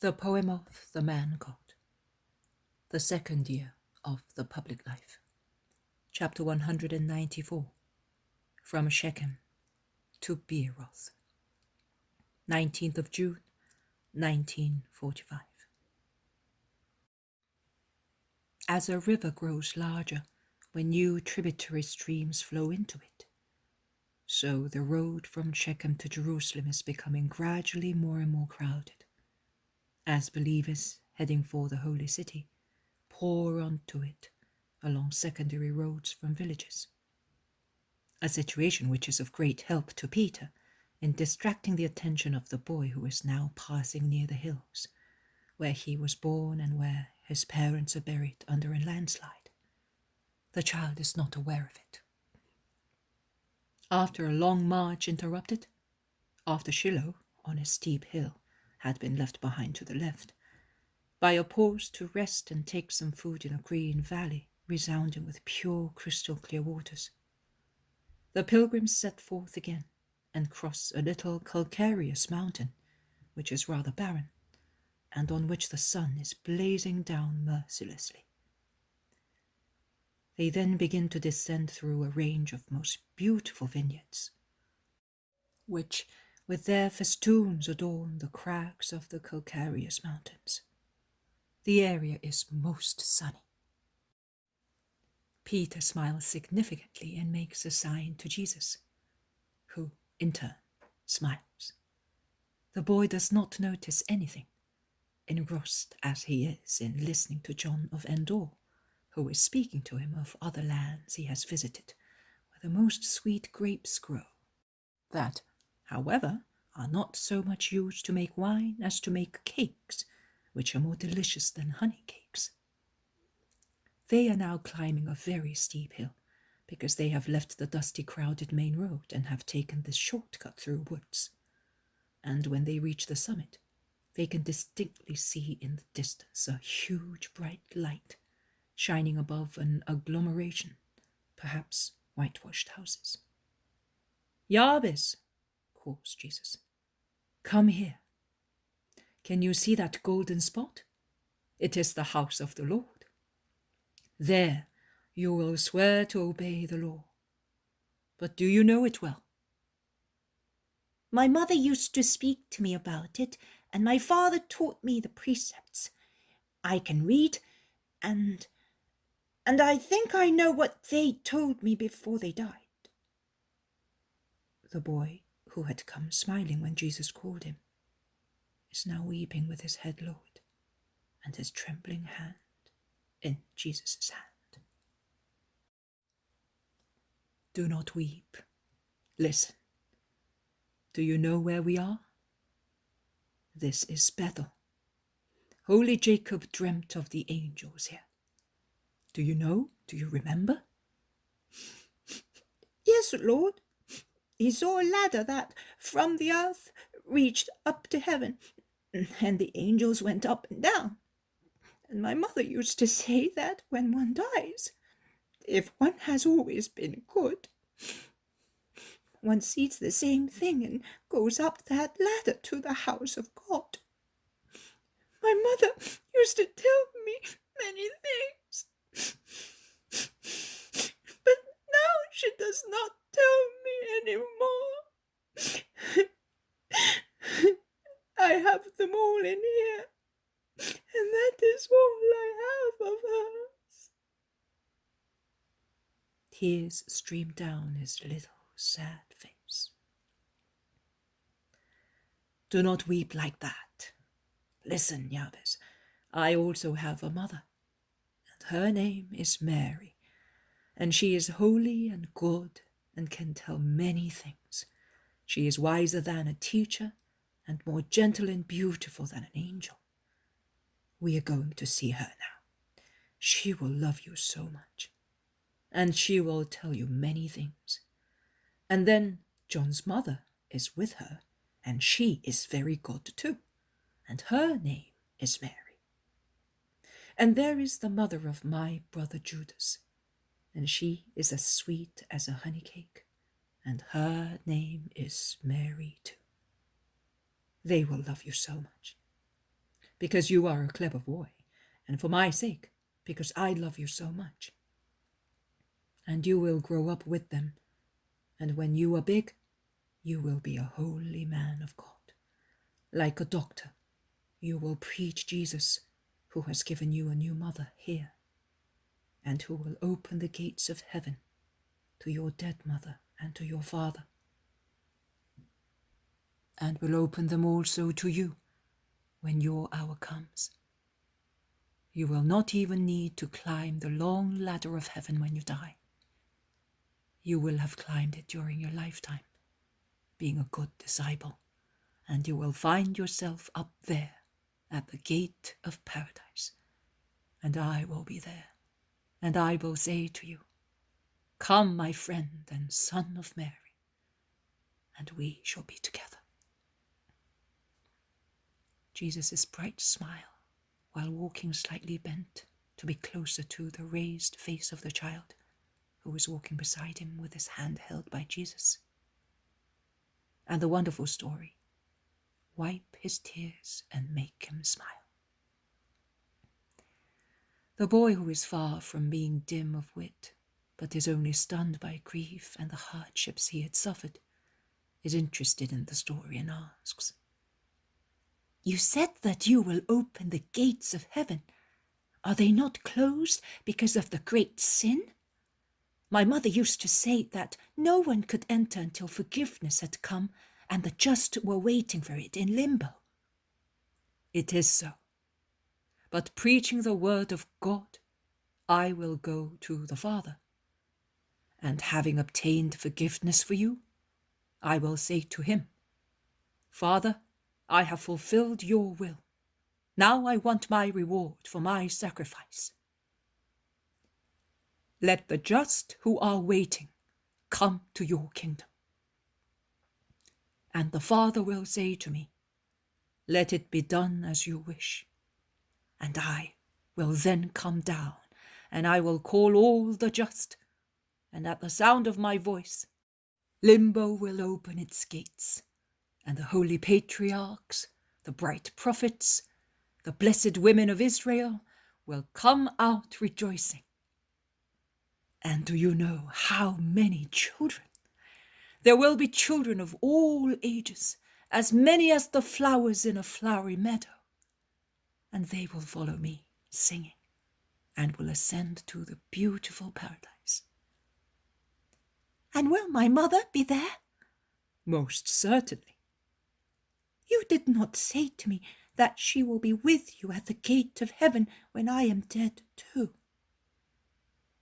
The Poem of the Man-God, the second year of the public life. Chapter 194, From Shechem to Beeroth. 19th of June, 1945. As a river grows larger when new tributary streams flow into it, so the road from Shechem to Jerusalem is becoming gradually more and more crowded, as believers heading for the holy city pour onto it along secondary roads from villages. A situation which is of great help to Peter in distracting the attention of the boy who is now passing near the hills, where he was born and where his parents are buried under a landslide. The child is not aware of it. After a long march interrupted, after Shiloh, on a steep hill, had been left behind to the left, by a pause to rest and take some food in a green valley resounding with pure crystal clear waters, the pilgrims set forth again and cross a little calcareous mountain, which is rather barren, and on which the sun is blazing down mercilessly. They then begin to descend through a range of most beautiful vineyards, which with their festoons adorn the crags of the calcareous mountains. The area is most sunny. Peter smiles significantly and makes a sign to Jesus, who, in turn, smiles. The boy does not notice anything, engrossed as he is in listening to John of Endor, who is speaking to him of other lands he has visited, where the most sweet grapes grow, that, however, are not so much used to make wine as to make cakes, which are more delicious than honey cakes. They are now climbing a very steep hill, because they have left the dusty, crowded main road and have taken this shortcut through woods. And when they reach the summit, they can distinctly see in the distance a huge bright light shining above an agglomeration, perhaps whitewashed houses. "Jabez," calls Jesus, "come here. Can you see that golden spot? It is the house of the Lord. There you will swear to obey the law. But do you know it well?" "My mother used to speak to me about it, and my father taught me the precepts. I can read, and I think I know what they told me before they died." The boy, who had come smiling when Jesus called him, is now weeping with his head lowered and his trembling hand in Jesus' hand. "Do not weep. Listen. Do you know where we are? This is Bethel. Holy Jacob dreamt of the angels here. Do you know? Do you remember?" "Yes, Lord. He saw a ladder that, from the earth, reached up to heaven, and the angels went up and down. And my mother used to say that when one dies, if one has always been good, one sees the same thing and goes up that ladder to the house of God. My mother used to tell me many things, but now she does not tell me anymore. I have them all in here, and that is all I have of hers." Tears stream down his little sad face. "Do not weep like that. Listen, Jabez, I also have a mother, and her name is Mary, and she is holy and good and can tell many things. She is wiser than a teacher and more gentle and beautiful than an angel. We are going to see her now. She will love you so much, and she will tell you many things. And then John's mother is with her, and she is very good too, and her name is Mary. And there is the mother of my brother Judas, and she is as sweet as a honey cake, and her name is Mary too. They will love you so much, because you are a clever boy, and for my sake, because I love you so much. And you will grow up with them, and when you are big, you will be a holy man of God. Like a doctor, you will preach Jesus, who has given you a new mother here, and who will open the gates of heaven to your dead mother and to your father, and will open them also to you when your hour comes. You will not even need to climb the long ladder of heaven when you die. You will have climbed it during your lifetime, being a good disciple, and you will find yourself up there at the gate of paradise, and I will be there, and I will say to you, "Come, my friend and son of Mary, and we shall be together." Jesus' bright smile, while walking slightly bent to be closer to the raised face of the child who was walking beside him with his hand held by Jesus. And the wonderful story, wipe his tears and make him smile. The boy, who is far from being dim of wit, but is only stunned by grief and the hardships he had suffered, is interested in the story and asks, "You said that you will open the gates of heaven. Are they not closed because of the great sin? My mother used to say that no one could enter until forgiveness had come and the just were waiting for it in limbo." "It is so. But preaching the word of God, I will go to the Father. And having obtained forgiveness for you, I will say to him, 'Father, I have fulfilled your will. Now I want my reward for my sacrifice. Let the just who are waiting come to your kingdom.' And the Father will say to me, 'Let it be done as you wish.' And I will then come down, and I will call all the just, and at the sound of my voice, limbo will open its gates, and the holy patriarchs, the bright prophets, the blessed women of Israel will come out rejoicing. And do you know how many children? There will be children of all ages, as many as the flowers in a flowery meadow. And they will follow me, singing, and will ascend to the beautiful paradise." "And will my mother be there?" "Most certainly." "You did not say to me that she will be with you at the gate of heaven when I am dead too."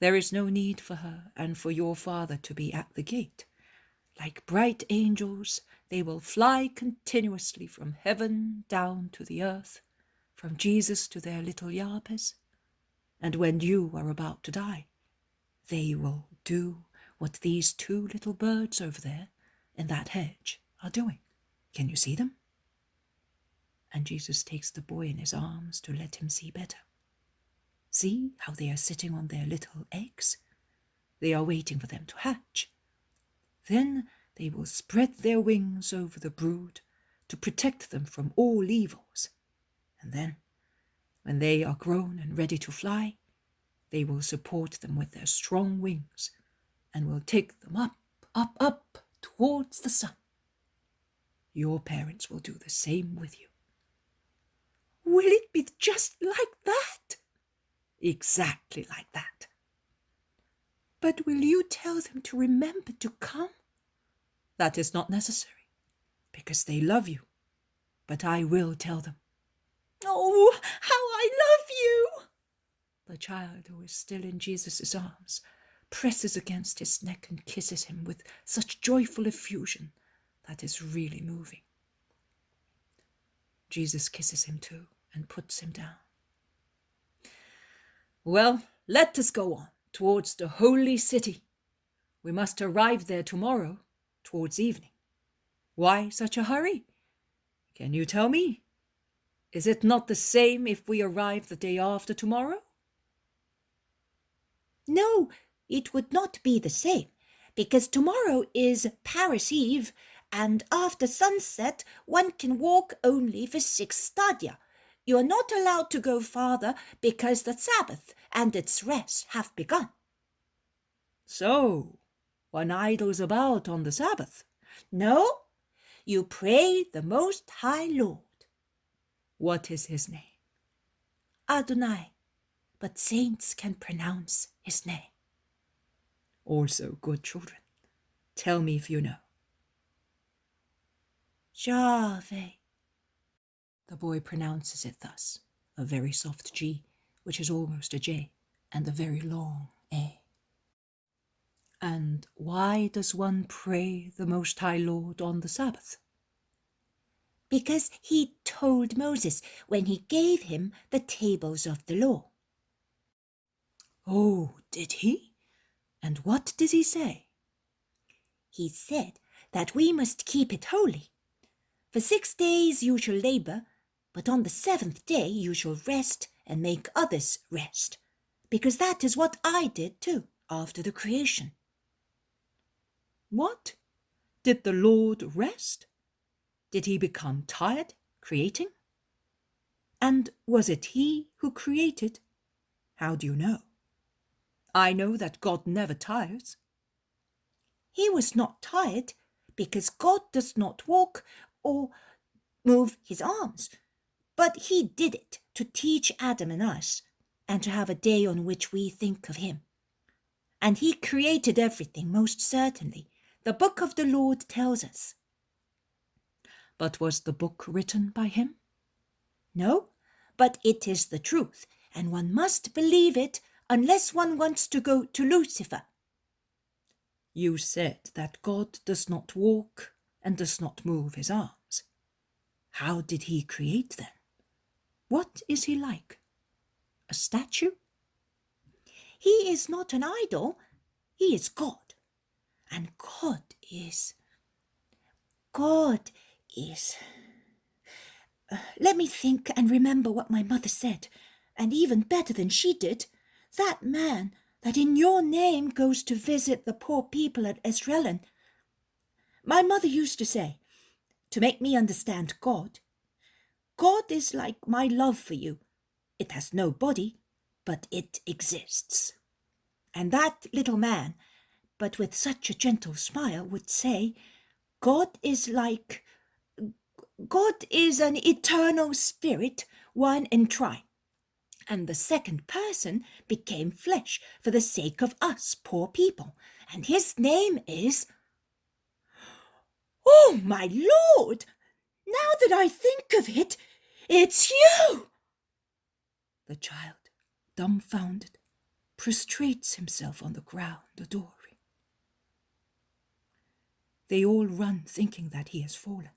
"There is no need for her and for your father to be at the gate. Like bright angels, they will fly continuously from heaven down to the earth, from Jesus to their little Yabes. And when you are about to die, they will do what these two little birds over there in that hedge are doing. Can you see them?" And Jesus takes the boy in his arms to let him see better. "See how they are sitting on their little eggs? They are waiting for them to hatch. Then they will spread their wings over the brood to protect them from all evils. And then, when they are grown and ready to fly, they will support them with their strong wings and will take them up, up, up towards the sun. Your parents will do the same with you." "Will it be just like that?" "Exactly like that." "But will you tell them to remember to come?" "That is not necessary, because they love you. But I will tell them." "Oh, how I love you!" The child, who is still in Jesus' arms, presses against his neck and kisses him with such joyful effusion that is really moving. Jesus kisses him too and puts him down. "Well, let us go on towards the holy city. We must arrive there tomorrow, towards evening. Why such a hurry? Can you tell me? Is it not the same if we arrive the day after tomorrow?" "No, it would not be the same, because tomorrow is Paris Eve, and after sunset one can walk only for 6 stadia. You are not allowed to go farther because the Sabbath and its rest have begun. So, one idles about on the Sabbath? No, you pray the Most High Lord. What is his name? Adonai, but saints can pronounce his name. Also, good children, tell me if you know. Yahweh. The boy pronounces it thus, a very soft G, which is almost a J, and a very long A. And why does one pray the Most High Lord on the Sabbath? Because he told Moses when he gave him the tables of the law. Oh, did he? And what did he say? He said that we must keep it holy. For 6 days you shall labor, but on the 7th day you shall rest and make others rest, because that is what I did too after the creation. What? Did the Lord rest? Did he become tired creating? And was it he who created? How do you know? I know that God never tires. He was not tired because God does not walk or move his arms, but he did it to teach Adam and us and to have a day on which we think of him. And he created everything, most certainly. The book of the Lord tells us. But was the book written by him? No, but it is the truth, and one must believe it unless one wants to go to Lucifer. You said that God does not walk and does not move his arms. How did he create then? What is he like? A statue? He is not an idol, he is God. And God is... Let me think and remember what my mother said, and even better than she did, that man that in your name goes to visit the poor people at Esrelen. My mother used to say, to make me understand God, God is like my love for you. It has no body, but it exists. And that little man, but with such a gentle smile, would say, God is an eternal spirit, one and trine. And the second person became flesh for the sake of us poor people. And his name is... Oh, my Lord! Now that I think of it, it's you! The child, dumbfounded, prostrates himself on the ground, adoring. They all run, thinking that he has fallen.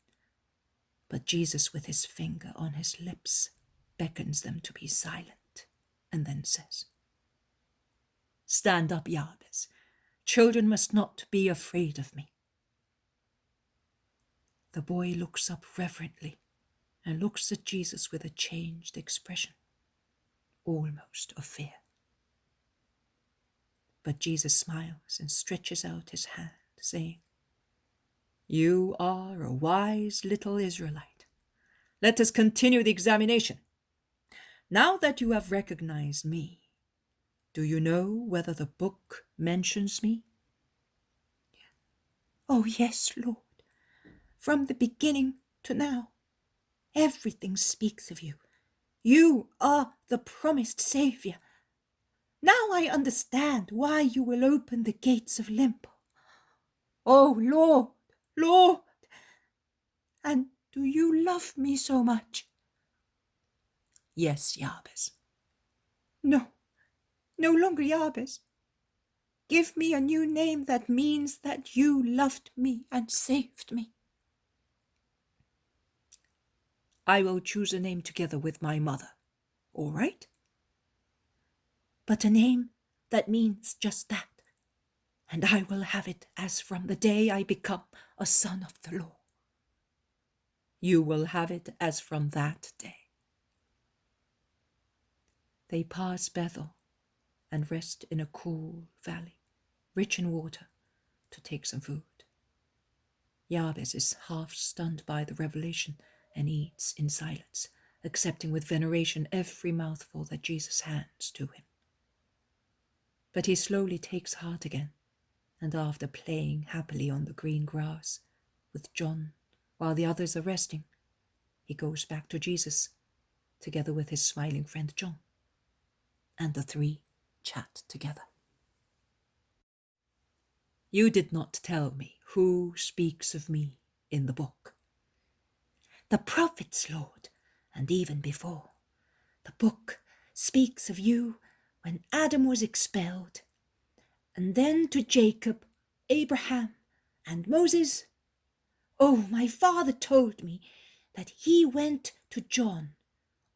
But Jesus, with his finger on his lips, beckons them to be silent, and then says, "Stand up, Jabez. Children must not be afraid of me." The boy looks up reverently and looks at Jesus with a changed expression, almost of fear. But Jesus smiles and stretches out his hand, saying, "You are a wise little Israelite. Let us continue the examination. Now that you have recognized me, do you know whether the book mentions me?" Oh, yes, Lord. From the beginning to now, everything speaks of you. You are the promised Saviour. Now I understand why you will open the gates of limbo. Oh, Lord, Lord! And do you love me so much? Yes, Jabez. No, no longer Jabez. Give me a new name that means that you loved me and saved me. I will choose a name together with my mother. All right? But a name that means just that. And I will have it as from the day I become a son of the law. You will have it as from that day. They pass Bethel and rest in a cool valley, rich in water, to take some food. Jabez is half stunned by the revelation and eats in silence, accepting with veneration every mouthful that Jesus hands to him. But he slowly takes heart again, and after playing happily on the green grass with John while the others are resting, he goes back to Jesus, together with his smiling friend John, and the three chat together. You did not tell me who speaks of me in the book. The prophets, Lord, and even before. The book speaks of you when Adam was expelled, and then to Jacob, Abraham, and Moses. Oh, my father told me that he went to John,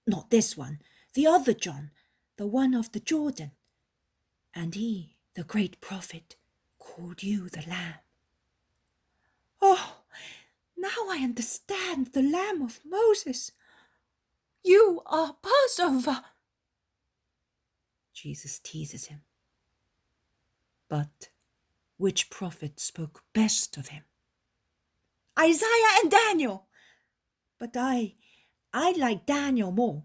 not this one, the other John, the one of the Jordan, and he, the great prophet, called you the Lamb. Oh, now I understand the Lamb of Moses. You are Passover. Jesus teases him. But which prophet spoke best of him? Isaiah and Daniel. But I like Daniel more,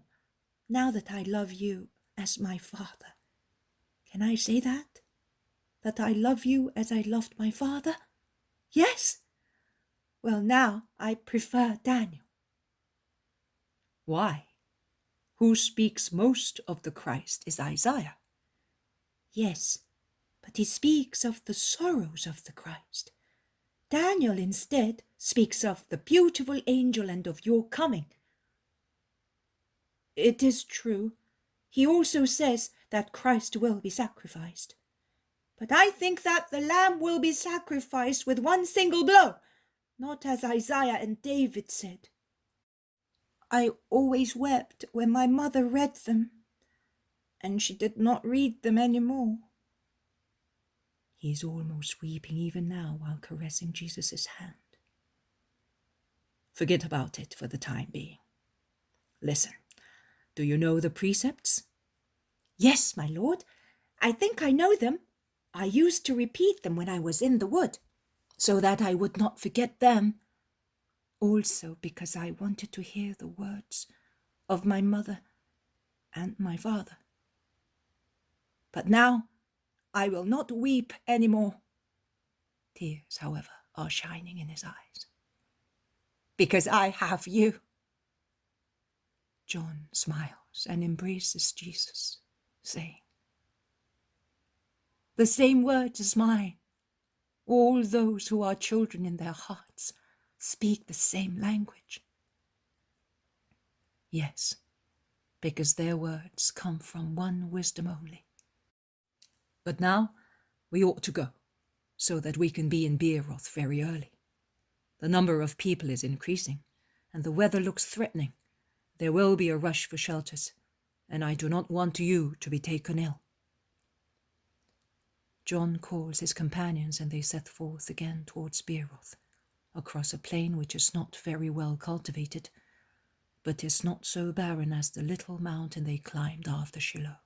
now that I love you as my father. Can I say that? That I love you as I loved my father? Yes? Well, now I prefer Daniel. Why? Who speaks most of the Christ is Isaiah. Yes, but he speaks of the sorrows of the Christ. Daniel instead speaks of the beautiful angel and of your coming. It is true. He also says that Christ will be sacrificed. But I think that the Lamb will be sacrificed with one single blow, not as Isaiah and David said. I always wept when my mother read them, and she did not read them any more. He is almost weeping even now while caressing Jesus' hand. Forget about it for the time being. Listen, do you know the precepts? Yes, my lord. I think I know them. I used to repeat them when I was in the wood, so that I would not forget them. Also because I wanted to hear the words of my mother and my father. But now I will not weep any more. Tears, however, are shining in his eyes. Because I have you. John smiles and embraces Jesus, saying, "The same words as mine. All those who are children in their hearts speak the same language." Yes, because their words come from one wisdom only. But now we ought to go, so that we can be in Beeroth very early. The number of people is increasing, and the weather looks threatening. There will be a rush for shelters, and I do not want you to be taken ill. John calls his companions, and they set forth again towards Beeroth, across a plain which is not very well cultivated, but is not so barren as the little mountain they climbed after Shiloh.